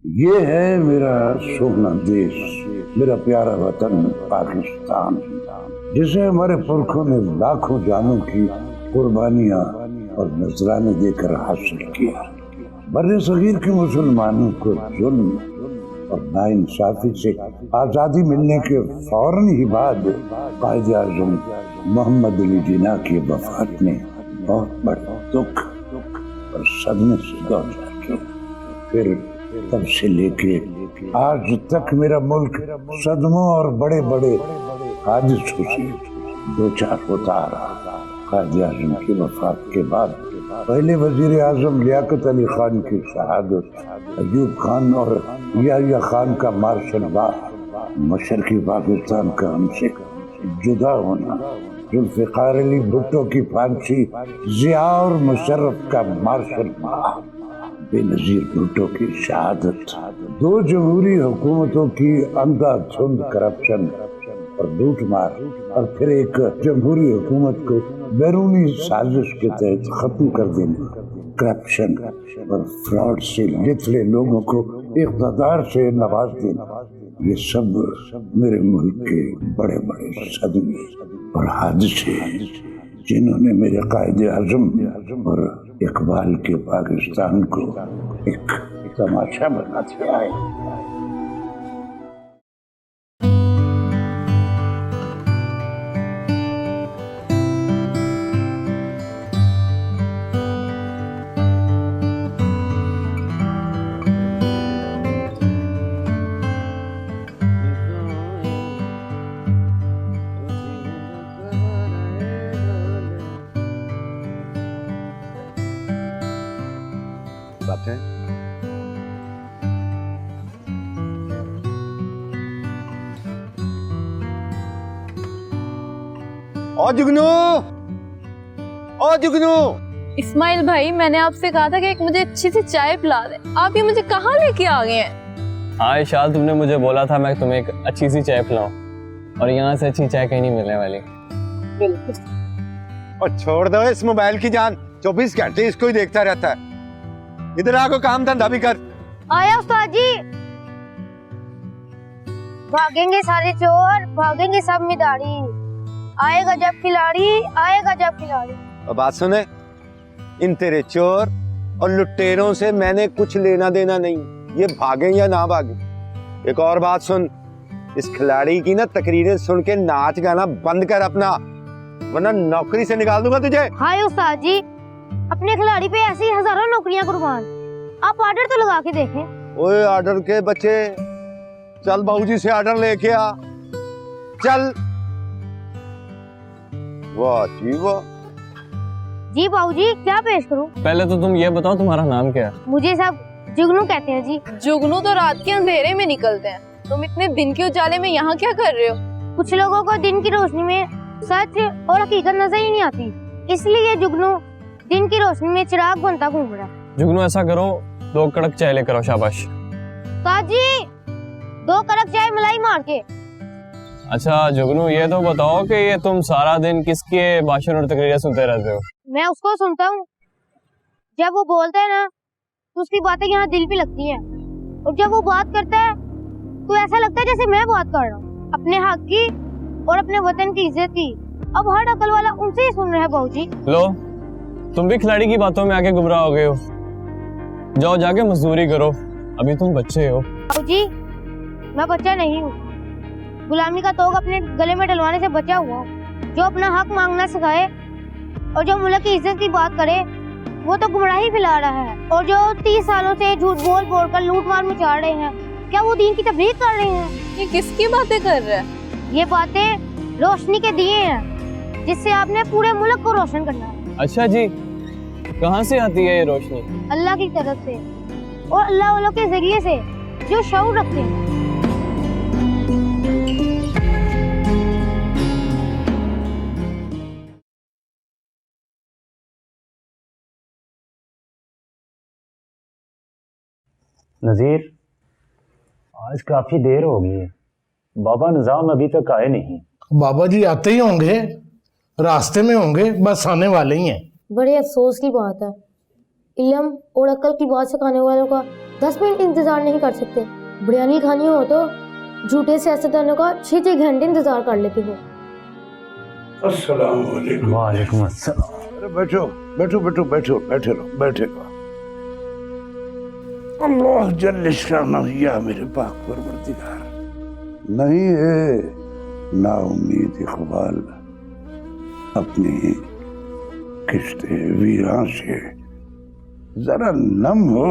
ये है मेरा सोना देश, मेरा प्यारा वतन पाकिस्तान, जिसे हमारे पुरखों ने लाखों जानों की कुर्बानियां और नजराने देकर हासिल किया। बर्रे सगीर के मुसलमानों को जुल्म और नाइंसाफी से आजादी मिलने के फौरन ही बाद कायद आजम मोहम्मद अली जिन्ना की वफात ने बहुत बड़ा दुख और सदमे से गुजर किया। फिर तब से लेके आज तक मेरा मुल्क सदमों और बड़े बड़े हादसों से दो चार होता आ रहा। कायद आजम की वफात के बाद पहले वजीर आजम लियाकत अली खान की शहादत, अयूब खान और याह्या खान का मार्शल लॉ, मशरकी पाकिस्तान का हमसे जुदा होना, जुल्फ़िकार अली भुट्टो की फांसी, जिया और मुशर्रफ का मार्शल लॉ, बेनजीर भुट्टो की शहादत, दो जमहूरी हुकूमतों की अंधाधुंध करप्शन और लूटमार, और फिर एक जमहूरी हुकूमत को बैरूनी साजिश के तहत खत्म कर देना, करप्शन और फ्रॉड से लिथले लोगों को इक़्तिदार से नवाज देना, ये सब मेरे मुल्क के बड़े बड़े सदमे और हादसे जिन्होंने मेरे कायदे आज़म और इकबाल के पाकिस्तान को एक तमाशा बना दिया है। ओ जुगनू, ओ जुगनू। इस्माइल भाई, मैंने आपसे कहा था कि एक मुझे अच्छी सी चाय पिला दे, आप ये मुझे कहाँ लेके आ गए हैं? हाँ इशाल, तुमने मुझे बोला था मैं तुम्हें एक अच्छी सी चाय पिलाऊं, और यहाँ से अच्छी चाय कहीं नहीं मिलने वाली। और छोड़ दो इस मोबाइल की जान, 24 घंटे इसको ही देखता रहता है। इधर आको काम धंधा भी कर। आया उस्ताद जी। भागेंगे सारे चोर, भागेंगे सब मिदारी, आएगा जब खिलाड़ी, आएगा जब खिलाड़ी। और बात सुने, इन तेरे चोर और लुटेरों से मैंने कुछ लेना देना नहीं, ये भागें या ना भागें। एक और बात सुन, इस खिलाड़ी की ना तकरीरें सुन के नाच गाना बंद कर अपना, वरना नौकरी से निकाल दूंगा तुझे। हाय उस्ताद जी, अपने खिलाड़ी पे ऐसी हजारों नौकरियां कुर्बान, आप ऑर्डर तो लगा के देखें। ओए ऑर्डर के बच्चे, चल बाबूजी से ऑर्डर लेके आ, चल। वाह जी वाह। जी बाबूजी, क्या पेश करूं? पहले तो तुम ये बताओ तुम्हारा नाम क्या है? मुझे सब जुगनू कहते हैं जी। जुगनू तो रात के अंधेरे में निकलते हैं, तुम इतने दिन के उजाले में यहाँ क्या कर रहे हो? कुछ लोगों को दिन की रोशनी में सच और हकीकत नजर ही नहीं आती, इसलिए जुगनू दिन की रोशनी में चिराग बनता घूम रहा है। जुगनू ऐसा करो, 2 कड़क चाय लेकर आओ। शाबाश। जी 2 कड़क चाय मलाई मार के। अच्छा जुगनू, ये तो बताओ कि ये तुम सारा दिन किसके भाषण और तकरीरें सुनते रहते हो? मैं उसको सुनता हूँ, जब वो बोलता है ना तो उसकी बातें यहाँ दिल पे लगती हैं, और जब वो बात करता है तो ऐसा लगता है जैसे मैं बात कर रहा हूँ अपने हक की और अपने वतन की इज्जत की। अब हर अकल वाला उनसे ही सुन रहा है बाबूजी। लो, तुम भी खिलाड़ी की बातों में आके गुमराह हो गए हो। जाओ जाके मजदूरी करो, अभी तुम बच्चे हो। बाबूजी मैं बच्चा नहीं हूँ, गुलामी का तोग अपने गले में डलवाने से बचा हुआ हूँ। जो अपना हक मांगना सिखाए और जो मुल्क की इज्जत की बात करे वो तो गुमराही फैला रहा है, और जो 30 सालों से झूठ बोल बोल कर लूट मार मचा रहे हैं, क्या वो दीन की तबलीग कर रहे हैं? ये किसकी बातें कर रहे हैं? ये बातें रोशनी के दिए हैं, जिससे आपने पूरे मुल्क को रोशन करना है। अच्छा जी, कहाँ से आती है ये रोशनी? अल्लाह की तरफ से, और अल्लाह वालों के जरिए से जो शऊर रखते हैं। नज़ीर, आज काफी देर हो गई है, बाबा निजाम अभी तक आए नहीं। बाबा जी आते ही होंगे, रास्ते में होंगे, बस आने वाले ही हैं। बड़े अफसोस की बात है, इल्म और अकल की बात सिखाने वालों का 10 मिनट इंतजार नहीं कर सकते? बिरयानी खानी हो तो झूठे सियासतदानों का 6 घंटे इंतजार कर लेती हूँ। अस्सलाम वालेकुम। वालेकुम अस्सलाम। अरे बैठो बैठो बैठो बैठो बैठे रहो बैठे रहो। अल्लाह जल्ल शाना या मेरे पाक परवरदिगार, नहीं है नाउम्मीद इकबाल अपनी किश्ते वीरान से जरा नम हो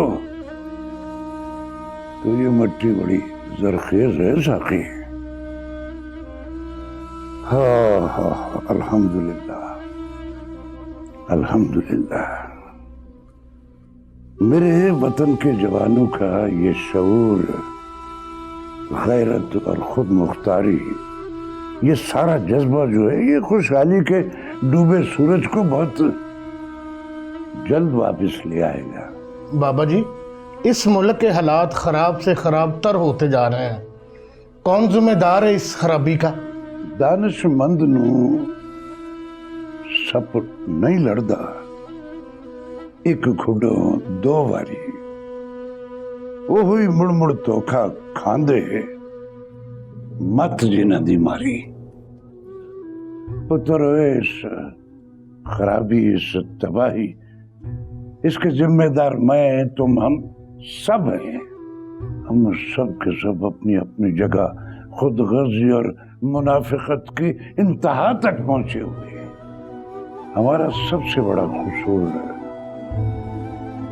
तो ये मिट्टी बड़ी जरखेज है साकी। हाँ हाँ अल्हम्दुलिल्लाह अल्हम्दुलिल्लाह। मेरे वतन के जवानों का ये शऊर, गैरत और खुद मुख्तारी, ये सारा जज्बा जो है ये खुशहाली के डूबे सूरज को बहुत जल्द वापस ले आएगा। बाबा जी, इस मुल्क के हालात खराब से खराब तर होते जा रहे हैं। कौन जिम्मेदार है इस खराबी का? दानिशमंद नू सप नहीं लड़दा, एक खुडो दो वारी। वो हुई मुड़ मुड़ धोखा खांदे मत जिन्हां दी मारी। पुत्र इस खराबी, इस तबाही, इसके जिम्मेदार मैं, तुम, हम सब हैं। हम सब के सब अपनी अपनी जगह खुद गर्जी और मुनाफिकत की इंतहा तक पहुंचे हुए हैं। हमारा सबसे बड़ा कसूर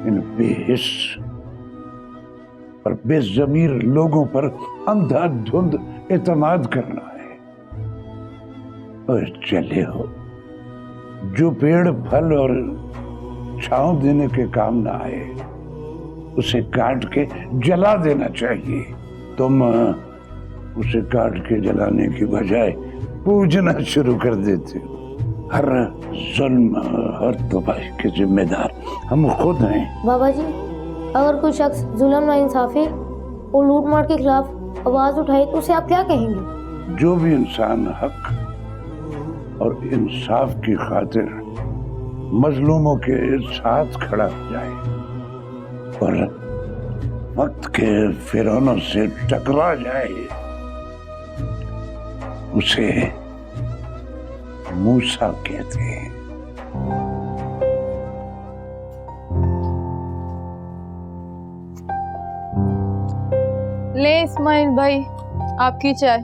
इन बेहिस और बेज़मीर लोगों पर अंधाधुंध एतमाद करना है। और चले हो, जो पेड़ फल और छांव देने के काम ना आए उसे काट के जला देना चाहिए। तुम उसे काट के जलाने की बजाय पूजना शुरू कर देते हो। हर जुल्म, हर तबाही के जिम्मेदार हम खुद हैं। बाबा जी, अगर कोई शख्स जुल्म, नाइंसाफी और लूट मार के खिलाफ आवाज उठाए तो उसे आप क्या कहेंगे? जो भी इंसान हक और इंसाफ की खातिर मजलूमों के साथ खड़ा हो जाए और वक्त के फिरौनों से टकरा जाए, उसे मूसा कहते हैं। ले इस्माइल भाई, आपकी चाय।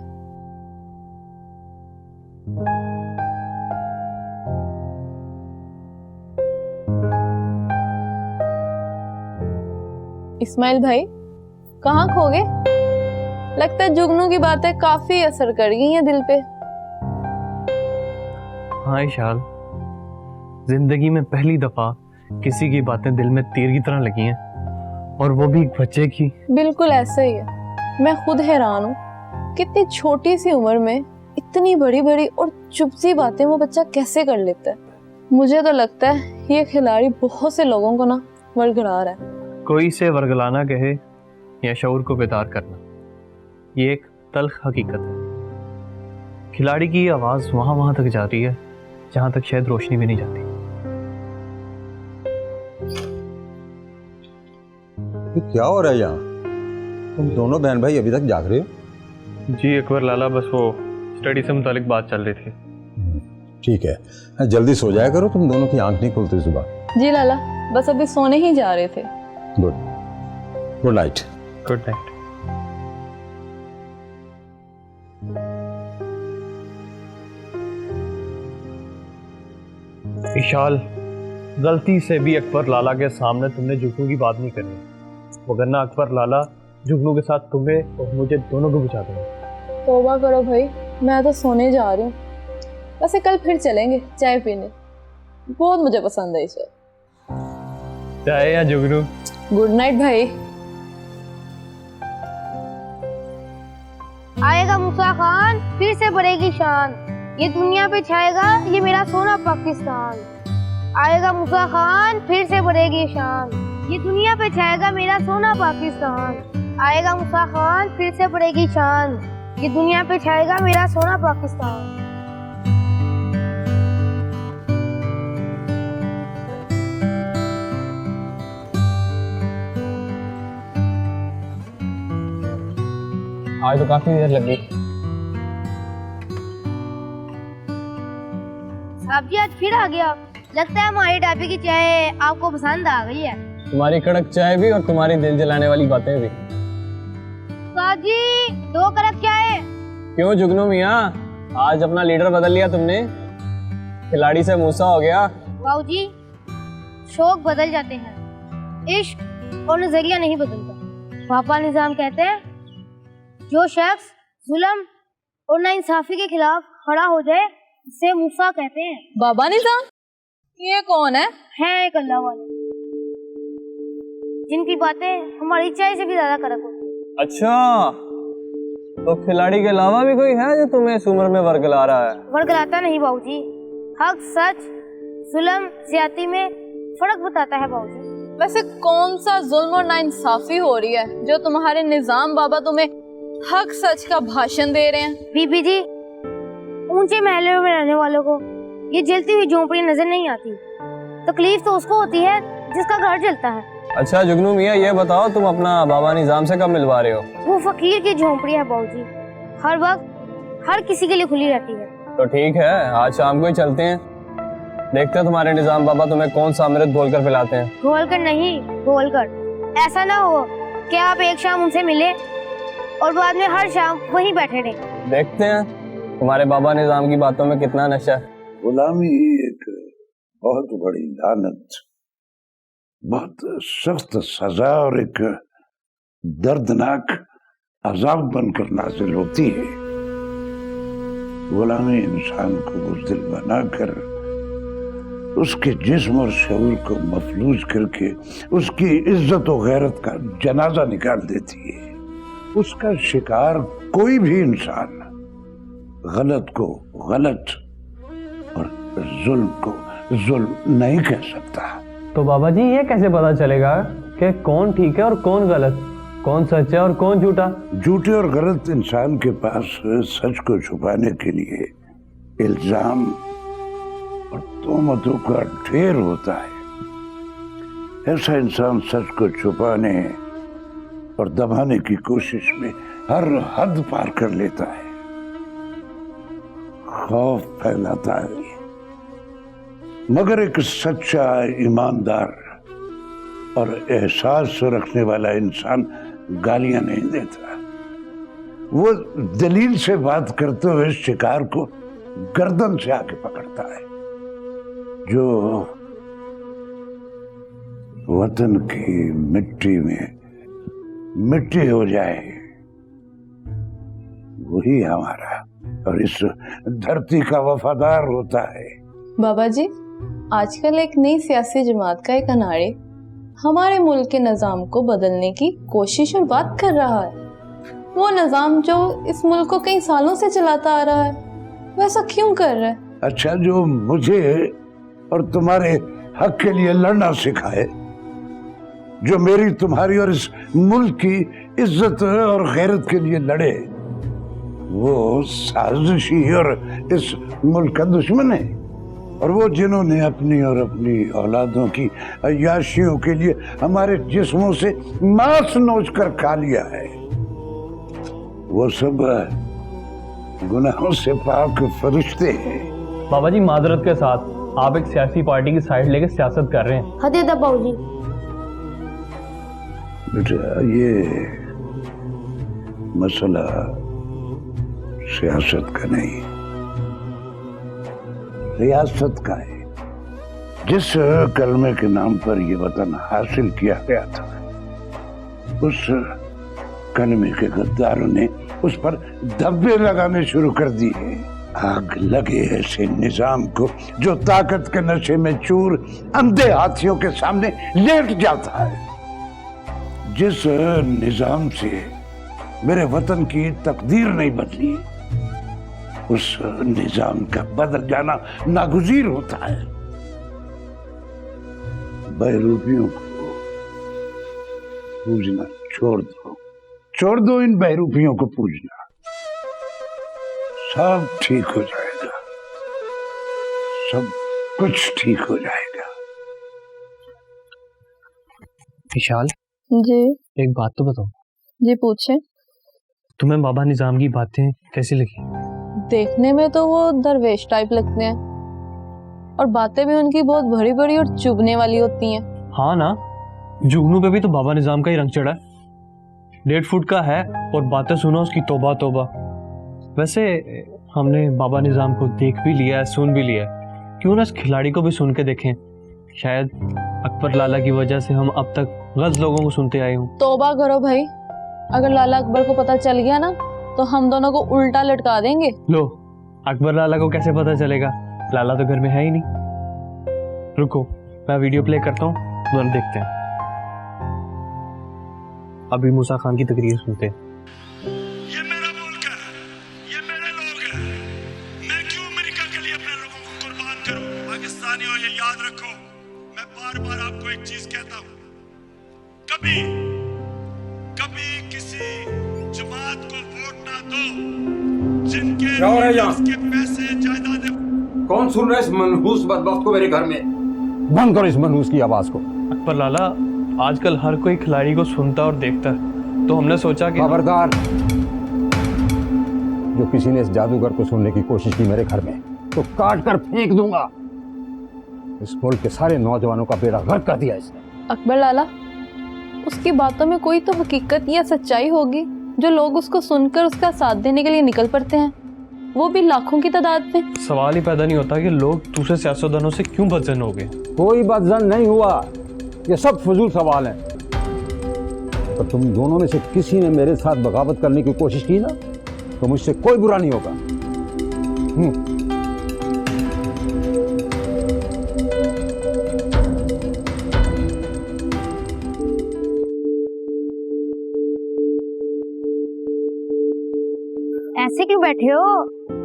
इस्माइल भाई, कहाँ खो गए? लगता है जुगनू की बातें काफी असर कर गई हैं दिल पे। हाँ इशाल, जिंदगी में पहली दफा किसी की बातें दिल में तीर की तरह लगी हैं, और वो भी एक बच्चे की। बिल्कुल ऐसा ही है। मैं खुद हैरान हूँ, कितनी छोटी सी उम्र में इतनी बड़ी बड़ी और चुप सी बातें वो बच्चा कैसे कर लेता है। मुझे तो लगता है ये खिलाड़ी बहुत से लोगों को ना वरगला रहा है। कोई से वरगलाना कहे या शऊर को बेदार करना, ये एक तल्ख हकीकत है। खिलाड़ी की आवाज वहां वहां तक जाती है जहां तक शायद रोशनी भी नहीं जाती। ये क्या हो रहा है यहाँ? तुम दोनों बहन भाई अभी तक जाग रहे हो? जी अकबर लाला, बस वो स्टडी से मुतालिक बात चल रही थी। ठीक है, जल्दी सो जाया करो, तुम दोनों की आंख नहीं खुलती सुबह। जी लाला, बस अभी सोने ही जा रहे थे। Good good night. Good night. Ishal, गलती से भी अकबर लाला के सामने तुमने जुगनू की बात नहीं करनी, वरना अकबर लाला जुगनू के साथ तुम्हें और मुझे दोनों को बुझा देंगे। तौबा करो भाई, मैं तो सोने जा रही हूँ। वैसे कल फिर चलेंगे चाय पीने, बहुत मुझे पसंद है चाय। चाय या जुगनू? गुड नाइट भाई। आएगा मूसा खान, फिर से बढ़ेगी शान, ये दुनिया पे छाएगा ये मेरा सोना पाकिस्तान। आएगा मूसा खान, फिर से बढ़ेगी शान, ये दुनिया पे छाएगा मेरा सोना पाकिस्तान। आएगा मूसा खान, फिर से बढ़ेगी शान, ये दुनिया पे छाएगा मेरा सोना पाकिस्तान। आज तो काफी देर लग गई। साहब जी आज फिर आ गया। लगता है हमारी ढाबे की चाय आपको पसंद आ गई है। तुम्हारी कड़क चाय भी और तुम्हारी दिल जलाने वाली बातें भी। साहब जी 2 कड़क चाय। क्यों जुगनू मियाँ, आज अपना लीडर बदल लिया तुमने? खिलाड़ी से मूसा हो गया। बाबूजी शौक बदल जाते हैं, इश्क और नजरिया नहीं बदलता। पापा निजाम कहते हैं जो शख्स जुल्म और नाइंसाफी के खिलाफ खड़ा हो जाए उसे मूसा कहते हैं। बाबा निजाम ये कौन है? एक अल्लाह वाले जिनकी बातें हमारी चाय से भी ज्यादा कड़क होती है। अच्छा, तो खिलाड़ी के अलावा भी कोई है जो तुम्हें इस उम्र में वर्गला रहा है? वर्गलाता नहीं बाबूजी, हक सच जुल्म ज्यादती में फर्क बताता है बाबूजी। वैसे कौन सा जुल्म और नाइंसाफी हो रही है जो तुम्हारे निजाम बाबा तुम्हें हक सच का भाषण दे रहे हैं? बीबी जी ऊंचे महलों में रहने वालों को ये जलती हुई झोंपड़ी नजर नहीं आती, तकलीफ तो उसको होती है जिसका घर जलता है। अच्छा जुगनू मियाँ, ये बताओ तुम अपना बाबा निजाम से कब मिलवा रहे हो? वो फकीर की झोंपड़ी है बाबूजी, हर वक्त हर किसी के लिए खुली रहती है। तो ठीक है, आज शाम को ही चलते हैं, देखते हैं तुम्हारे निजाम बाबा तुम्हें कौन सा अमृत घोलकर पिलाते हैं। घोलकर नहीं, घोलकर। ऐसा ना हो कि आप एक शाम उनसे मिले और बाद में हर शाम वहीं बैठे रहे। देखते हैं तुम्हारे बाबा निजाम की बातों में कितना नशा है। गुलामी एक बहुत बड़ी लानत, बहुत सख्त सजा और एक दर्दनाक अजाब बनकर नाजिल होती है। गुलामी इंसान को बुज़दिल बनाकर उसके जिस्म और शऊर को मफलूज करके उसकी इज्जत और गैरत का जनाजा निकाल देती है। उसका शिकार कोई भी इंसान गलत को गलत और जुल्म को जुल्म नहीं कह सकता। तो बाबा जी ये कैसे पता चलेगा कि कौन ठीक है और कौन गलत, कौन सच है और कौन झूठा? झूठे और गलत इंसान के पास सच को छुपाने के लिए इल्जाम और तोहमतों का ढेर होता है। ऐसा इंसान सच को छुपाने और दबाने की कोशिश में हर हद पार कर लेता है, खौफ फैलाता है। मगर एक सच्चा, ईमानदार और एहसास रखने वाला इंसान गालियां नहीं देता। वो दलील से बात करते हुए शिकार को गर्दन से आके पकड़ता है। जो वतन की मिट्टी में मिट्टी हो जाए वही हमारा और इस धरती का वफादार होता है। बाबा जी आजकल एक नई सियासी जमात का एक अनाड़ी हमारे मुल्क के निज़ाम को बदलने की कोशिश और बात कर रहा है। वो निज़ाम जो इस मुल्क को कई सालों से चलाता आ रहा है, वैसा क्यों कर रहा है? अच्छा, जो मुझे और तुम्हारे हक के लिए लड़ना सिखाए, जो मेरी, तुम्हारी और इस मुल्क की इज्जत और गैरत के लिए लड़े, वो साजिशी और इस मुल्क का दुश्मन है। और वो जिन्होंने अपनी और अपनी औलादों की अय्याशियों के लिए हमारे जिस्मों से मांस नोच कर खा लिया है, वो सब गुनाहों से पाक फरिश्ते हैं। बाबा जी माजरत के साथ आप एक सियासी पार्टी की साइड लेके सियासत कर रहे हैं। हद है बाबूजी। बेटा ये मसला सियासत का नहीं, रियासत का है। जिस कलमे के नाम पर ये वतन हासिल किया गया था, उस कलमे के गद्दारों ने उस पर धब्बे लगाने शुरू कर दिए। आग लगे ऐसे निजाम को जो ताकत के नशे में चूर अंधे हाथियों के सामने लेट जाता है। जिस निजाम से मेरे वतन की तकदीर नहीं बदली, उस निजाम का बदल जाना नागुज़ीर होता है। बहरूपियों को पूजना छोड़ दो इन बहरूपियों को पूजना, सब ठीक हो जाएगा, सब कुछ ठीक हो जाएगा। विशाल जी एक बात तो बताओ, जी पूछे। तुम्हें बाबा निजाम की बातें कैसी लगी? देखने में तो वो दरवेश टाइप लगते हैं और बातें भी उनकी बहुत बड़ी बड़ी और चुभने वाली होती हैं। हाँ ना, जुगनू पे भी तो बाबा निजाम का ही रंग चढ़ा है। 1.5 फुट का है और बातें सुनो उसकी, तौबा तौबा। वैसे हमने बाबा निजाम को देख भी लिया है, सुन भी लिया है, क्यों ना इस खिलाड़ी को भी सुन के देखें। शायद अकबर लाला की वजह से हम अब तक गलत लोगों को सुनते आए हूँ। तौबा करो भाई, अगर लाला अकबर को पता चल गया ना तो हम दोनों को उल्टा लटका देंगे। लो, अकबर लाला को कैसे पता चलेगा? लाला तो घर में है ही नहीं। रुको, मैं वीडियो प्ले करता हूँ, दोनों देखते हैं। अभी मूसा खान की तकरीर सुनते हैं। ये मेरा मुल्क है, ये मेरे लोग हैं। मैं क्यों अमेरिका के लिए अपने लोगों को कुर्बान करूं? पाकिस्तानियों, ये याद रखो, मैं बार बार आपको एक चीज कहता हूं, कभी कभी किसी जमात को वोट ना दो जिनके पैसे जायदादें। कौन सुन रहा है इस मनहूस बदबख्त को मेरे घर में? बंद करो इस मनहूस की आवाज को। अकबर लाला, आजकल हर कोई खिलाड़ी को सुनता और देखता है, तो हमने सोचा कि खबरदार, जो किसी ने इस जादूगर को सुनने की कोशिश की मेरे घर में तो काट कर फेंक दूंगा। इस मुल्क के सारे नौजवानों का बेड़ा गर्क कर दिया इसने। अकबर लाला, उसकी बातों में कोई तो हकीकत या सच्चाई होगी जो लोग उसको सुनकर उसका साथ देने के लिए निकल पड़ते हैं, वो भी लाखों की तादाद में। सवाल ही पैदा नहीं होता कि लोग दूसरे सियासतदानों से क्यों बदजन हो गए। कोई बदजन नहीं हुआ, ये सब फजूल सवाल हैं। तो तुम दोनों में से किसी ने मेरे साथ बगावत करने की कोशिश की ना तो मुझसे कोई बुरा नहीं होगा। ऐसे क्यों बैठे हो?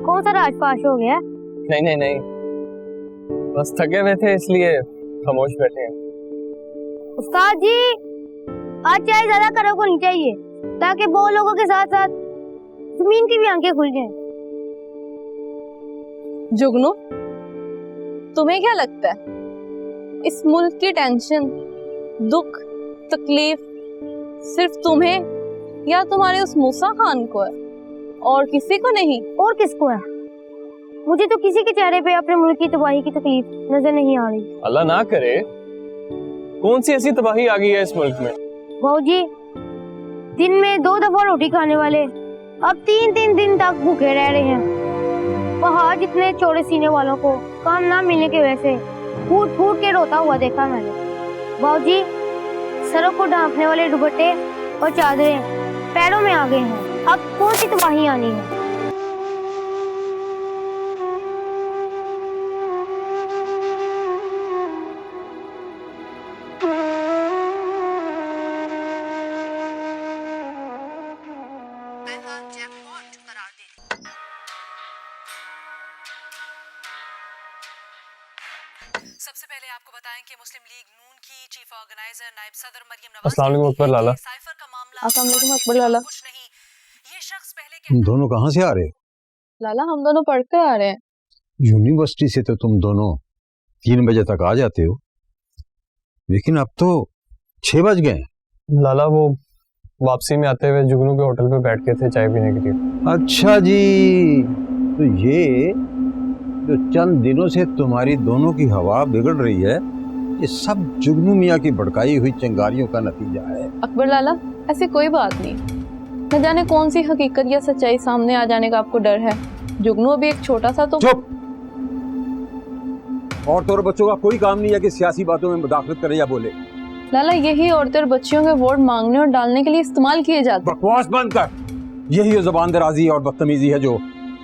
कौन सा राजपाश हो गया? नहीं नहीं नहीं, बस थके हुए थे इसलिए खामोश बैठे हैं। उस्ताद जी, आज चाय ज्यादा कड़क होनी चाहिए ताकि वो लोगों के साथ साथ जमीन की भी आंखें खुल जाएं। जुगनू, तुम्हें क्या लगता है इस मुल्क की टेंशन, दुख, तकलीफ सिर्फ तुम्हें या तुम्हारे उस मूसा खान को है और किसी को नहीं? और किसको है? मुझे तो किसी के चेहरे पे अपने मुल्क की तबाही की तकलीफ नजर नहीं आ रही। अल्लाह ना करे, कौन सी ऐसी तबाही आ गई है इस मुल्क में? भाऊजी, दिन में 2 दफा रोटी खाने वाले अब 3-3 दिन तक भूखे रह रहे हैं। पहाड़ जितने चौड़े सीने वालों को काम ना मिलने की वजह से फूट फूट के रोता हुआ देखा मैंने। भाऊजी, सरों को ढांकने वाले दुपट्टे और चादरें पैरों में आ गए हैं। अब कौन सी तबाही आनी है? सबसे पहले आपको बताएं कि मुस्लिम लीग नून की चीफ ऑर्गेनाइजर नायब सदर मरियम नवाज अस्सलाम वालेकुम अकबर लाला। साइफर का मामला अस्सलाम वालेकुम अकबर लाला। कुछ नहीं, ये शख्स पहले तुम दोनों कहाँ से आ रहे हो? लाला, हम दोनों पढ़कर आ रहे हैं। यूनिवर्सिटी से तो तुम दोनों 3 बजे तक आ जाते हो, लेकिन अब तो 6 बज गए। लाला, वो वापसी में आते हुए जुगनू के होटल पे बैठ के थे चाय पीने के लिए। अच्छा जी, तो ये जो चंद दिनों से तुम्हारी दोनों की हवा बिगड़ रही है, ये सब जुगनू मियाँ की भड़काई हुई चिंगारियों का नतीजा है। अकबर लाला, ऐसी कोई बात नहीं, न जाने कौन सी हकीकत या सच्चाई सामने आ जाने का आपको डर है। जुगनू अभी एक छोटा सा तो। चुप! औरतों और बच्चों का कोई काम नहीं है कि सियासी बातों में मुदाखलत करे या बोले। लाला, यही औरतें और बच्चियों के वोट मांगने और डालने के लिए इस्तेमाल किए जाते हैं। बकवास बंद कर। यही वो ज़बान दराजी और बदतमीजी है जो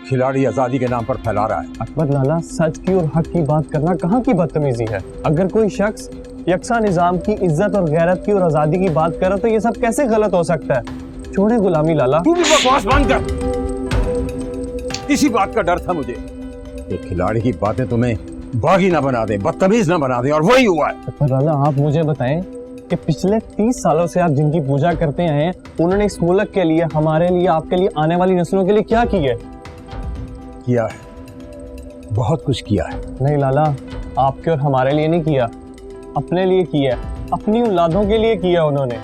खिलाड़ी आजादी के नाम पर फैला रहा है। अकबर लाला, सच की और हक की बात करना कहाँ की बदतमीजी है? अगर कोई शख्स यकसा निजाम की इज्जत और गैरत की और आजादी की बात करे तो ये सब कैसे गलत हो सकता है? छोड़े गुलामी लाला। तू भी बकवास बंद कर। इसी बात का डर था मुझे कि खिलाड़ी की बातें तुम्हें बागी ना बना दे, बदतमीज ना बना दे, और वही हुआ है। अकबर लाला, आप मुझे बताएं कि पिछले 30 सालों से आप जिनकी पूजा करते हैं, उन्होंने इस मुल्क के लिए, हमारे लिए, आपके लिए, आने वाली नस्लों के लिए क्या किया है? बहुत कुछ किया है। नहीं लाला, आपके और हमारे लिए नहीं किया, अपने लिए किया, अपनी औलादों के लिए किया उन्होंने।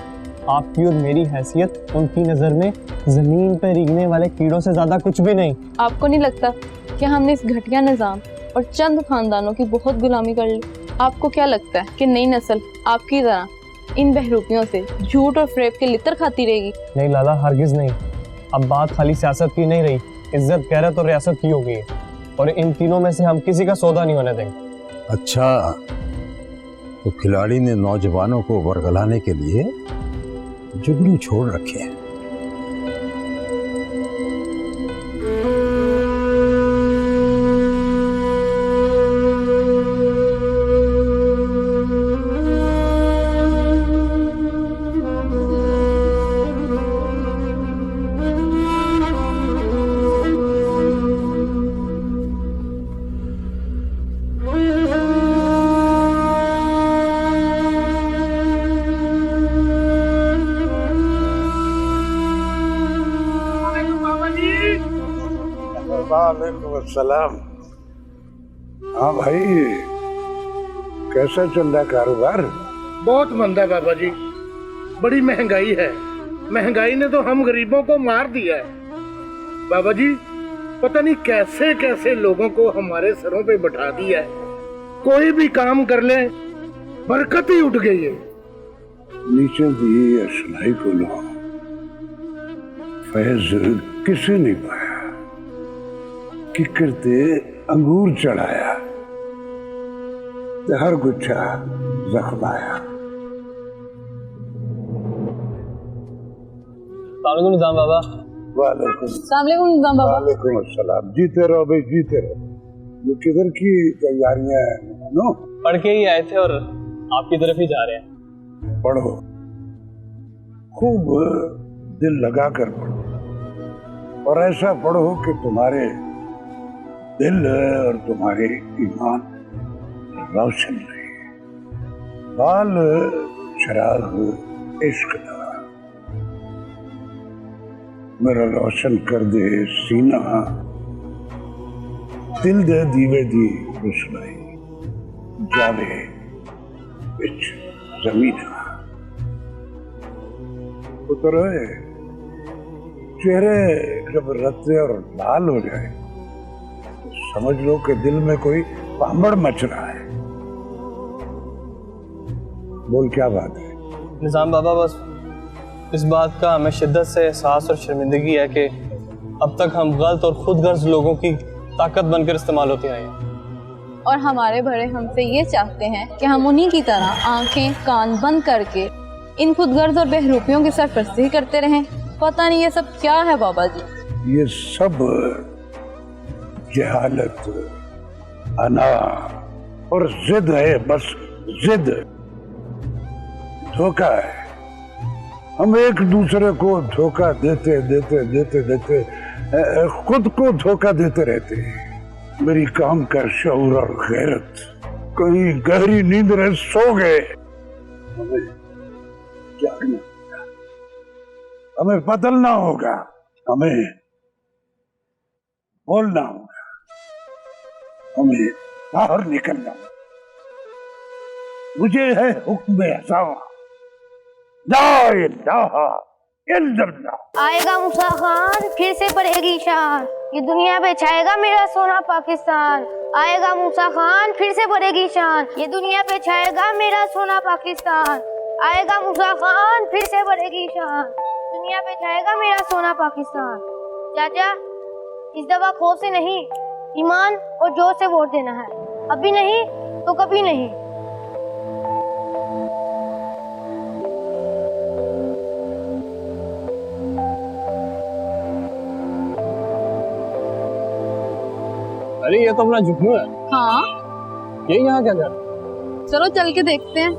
आपकी और मेरी हैसियत उनकी नजर में जमीन पर रेंगने वाले कीड़ों से ज्यादा कुछ भी नहीं। आपको नहीं लगता कि हमने इस घटिया निज़ाम और चंद खानदानों की बहुत गुलामी कर ली? आपको क्या लगता है कि नई नस्ल आपकी तरह इन बहरूपियों से झूठ और फ्रेब के लितर खाती रहेगी? नहीं लाला, हरगिज नहीं। अब बात खाली सियासत की नहीं रही, इज्जत, गैरत और रियासत की हो गई है, और इन तीनों में से हम किसी का सौदा नहीं होने देंगे। अच्छा, तो खिलाड़ी ने नौजवानों को वरगलाने के लिए जुगनू छोड़ रखे हैं। वालेकुम अस्सलाम। हाँ भाई, कैसा चल रहा कारोबार? बहुत मंदा बाबा जी, बड़ी महंगाई है। महंगाई ने तो हम गरीबों को मार दिया है बाबा जी। पता नहीं कैसे कैसे लोगों को हमारे सरों पे बैठा दिया है। कोई भी काम कर ले, बरकत ही उठ गई है। नीचे दी असलाई को लो, फैज किसे नहीं पाया, किकर ते अंगूर चढ़ाया, हर गुच्छा जख्म आया। निजाम बाबा। वालेकुम निजाम बाबा। वालेकुम अस्सलाम। जीते रहो भाई, जीते रहो। ये किधर की तैयारियां हैं? नो, पढ़ के ही आए थे और आपकी तरफ ही जा रहे हैं। पढ़ो, खूब दिल लगा कर पढ़ो, और ऐसा पढ़ो कि तुम्हारे दिल और तुम्हारे ईमान रोशन रहे। बाल शराब इश्क दा मेरा रोशन कर दे सीना, दिल दे दीवे दी रुसनाई जावे बिच जमीन उतरे। चेहरे जब रत्ते और लाल हो जाए तो समझ लो कि दिल में कोई पामड़ मच रहा है। बोल, क्या बात है? निजाम बाबा, बस इस बात का हमें शिद्दत से एहसास और शर्मिंदगी है कि अब तक हम गलत और खुदगर्ज लोगों की ताकत बनकर इस्तेमाल होते आए हैं, और हमारे बड़े हमसे ये चाहते हैं कि हम उन्हीं की तरह आंखें कान बंद करके इन खुदगर्ज और बहरूपियों की सरपरस्ती करते रहें। पता नहीं ये सब क्या है बाबा जी। ये सब जहालत, अना और जिद है, बस जिद, धोखा है। हम एक दूसरे को धोखा देते देते देते देते खुद को धोखा देते रहते हैं। मेरी काम का शऊर और गैरत कहीं गहरी नींद में सो गए। हमें जागना होगा, हमें बदलना होगा, हमें बोलना होगा, हमें बाहर निकलना होगा। मुझे है हुक्म अज़ा, ला इलाहा इल्लल्लाह। आएगा मूसा खान, फिर से पड़ेगी शान, ये दुनिया पे छाएगा मेरा सोना पाकिस्तान। आएगा मूसा खान, फिर से पड़ेगी शान, ये दुनिया पे छाएगा मेरा सोना पाकिस्तान। आएगा मूसा खान, फिर से पड़ेगी शान, दुनिया पे छाएगा मेरा सोना पाकिस्तान। चाचा, इस दफा खौफ से नहीं, ईमान और जोश से वोट देना है। अभी नहीं तो कभी नहीं। अरे ये तो अपना जुगनू है। हाँ, ये यहाँ क्या कर? चलो चल के देखते हैं।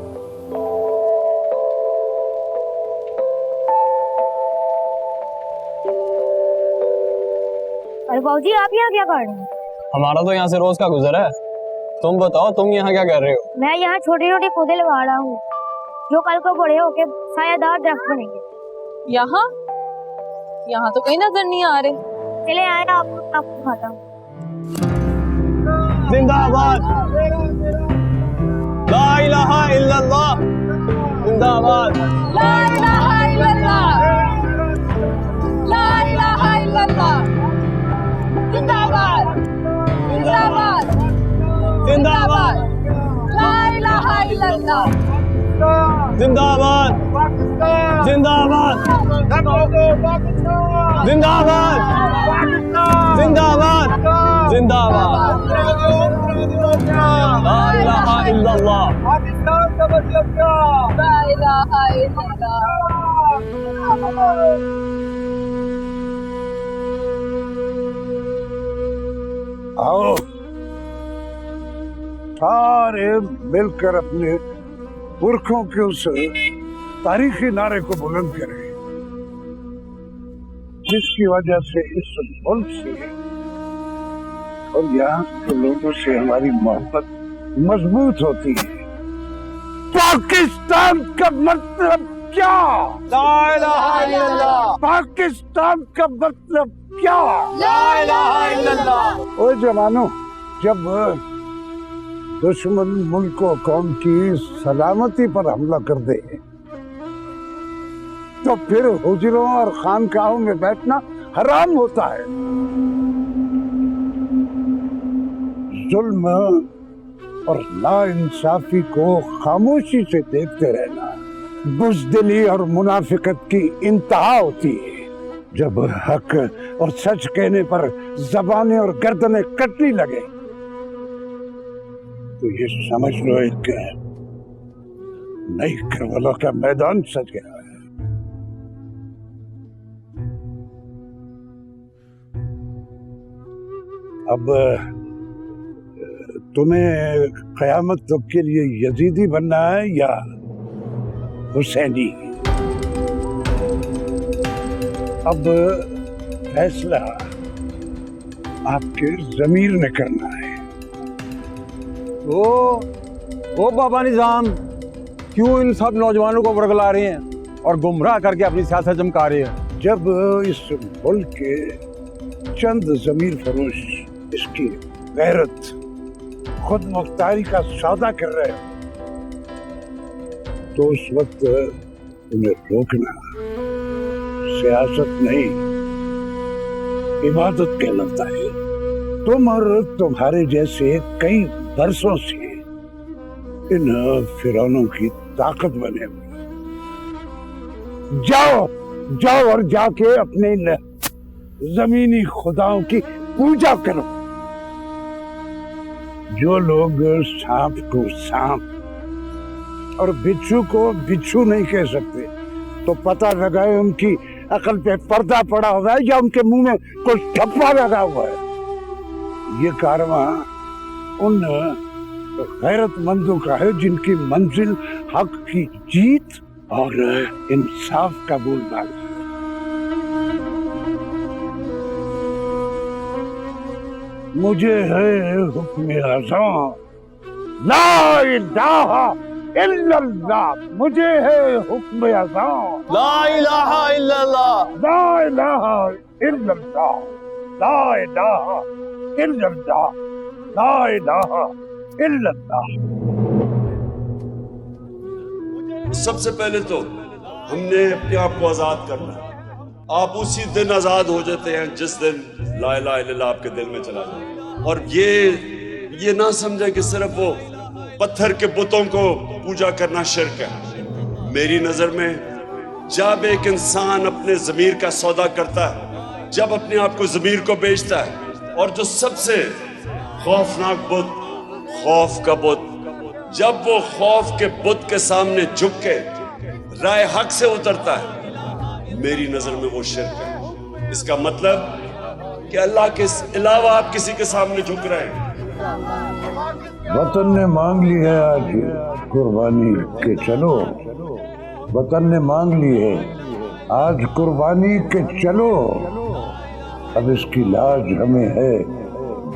अरे बाबूजी, आप यहाँ क्या कर रहे हैं? हमारा तो यहाँ से रोज का गुजर है। तुम बताओ, तुम यहाँ क्या कर रहे हो? मैं यहाँ छोटे छोटे पौधे लगा रहा हूँ, जो कल को बड़े होके सायादार दरख्त बनेंगे। यहाँ यहाँ तो कहीं नजर नहीं आ रहे। चले आए, आपको खाता हूँ। जिंदाबाद, ला इलाहा इल्लल्लाह, जिंदाबाद। जिंदाबाद ला इलाहा इल्लल्लाह ला इलाहा इल्लल्लाह जिंदाबाद जिंदाबाद जिंदाबाद ला इलाहा इल्लल्लाह जिंदाबाद जिंदाबाद जिंदाबाद जिंदाबाद जिंदाबाद ला इलाहा इल्लल्लाह ला इलाहा इल्लल्लाह। आओ सारे मिलकर अपने पुरखों के उस तारीखी नारे को बुलंद करें जिसकी वजह से इस मुल्क से और यहाँ के लोगों से हमारी मोहब्बत मजबूत होती है। पाकिस्तान का मतलब क्या? ला इलाहा इल्लल्लाह पाकिस्तान का मतलब क्या? ला इलाहा इल्लल्लाह। ओ जवानों, जब दुश्मन मुल्क और कौम की सलामती पर हमला कर दे तो फिर हुजरों और खानकाहों में बैठना हराम होता है। जुल्म और नाइंसाफी को खामोशी से देखते रहना बुज़दिली और मुनाफिकत की इंतहा होती है। जब हक और सच कहने पर ज़बानें और गर्दनें कटने लगे तो ये समझ लो एक नई करबला का मैदान सज गया है। अब तुम्हें क़यामत तक के लिए यजीदी बनना है या हुसैनी? अब फैसला आपके ज़मीर ने करना है। ओ बाबा निजाम, क्यों इन सब नौजवानों को वर्गला रहे हैं और गुमराह करके अपनी सियासत चमका रहे हैं? जब इस मुल्क के चंद ज़मीर फरोश इसकी गैरत खुद मुख्तारी का सौदा कर रहे हो तो उस वक्त उन्हें रोकना सियासत नहीं इबादत कहलाता है। तुम और तुम्हारे जैसे कई बरसों से इन फिरौनों की ताकत बने हुए। जाओ जाओ और जाके अपने जमीनी खुदाओं की पूजा करो। जो लोग सांप को सांप और बिच्छू को बिच्छू नहीं कह सकते तो पता लगाए उनकी अकल पे पर्दा पड़ा हुआ है या उनके मुंह में कुछ ठप्पा लगा हुआ है। ये कारवां उन गैरतमंदों का है जिनकी मंजिल हक की जीत और इंसाफ का बोलबाला है। मुझे है हुक्म आज़म ला इलाहा इल्लल्लाह। मुझे है हुक्म आज़म ला इलाहा इल्लल्लाह ला इलाहा इल्लल्लाह ला इलाहा इल्लल्लाह ला इलाहा इल्लल्लाह। सबसे पहले तो हमने अपने आप को आजाद करना है। आप उसी दिन आजाद हो जाते हैं जिस दिन ला इलाहा इल्लल्लाह आपके दिल में चला जाए। और ये ना समझे कि सिर्फ वो पत्थर के बुतों को पूजा करना शिर्क है। मेरी नजर में जब एक इंसान अपने ज़मीर का सौदा करता है, जब अपने आप को ज़मीर को बेचता है और जो सबसे खौफनाक बुत खौफ का बुत, जब वो खौफ के बुत के सामने झुक के राय हक से उतरता है, मेरी नजर में वो शिर्क है। इसका मतलब कि अल्लाह के अलावा आप किसी के सामने झुक रहे हैं। वतन ने मांग ली है आज कुर्बानी के चलो। वतन ने मांग ली है आज कुर्बानी के चलो। अब इसकी लाज हमें है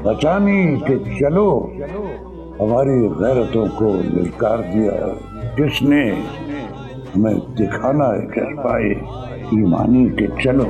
बचानी के चलो। हमारी गैरतों को ललकार दिया जिसने हमें दिखाना है जज्बाए ईमानी के चलो।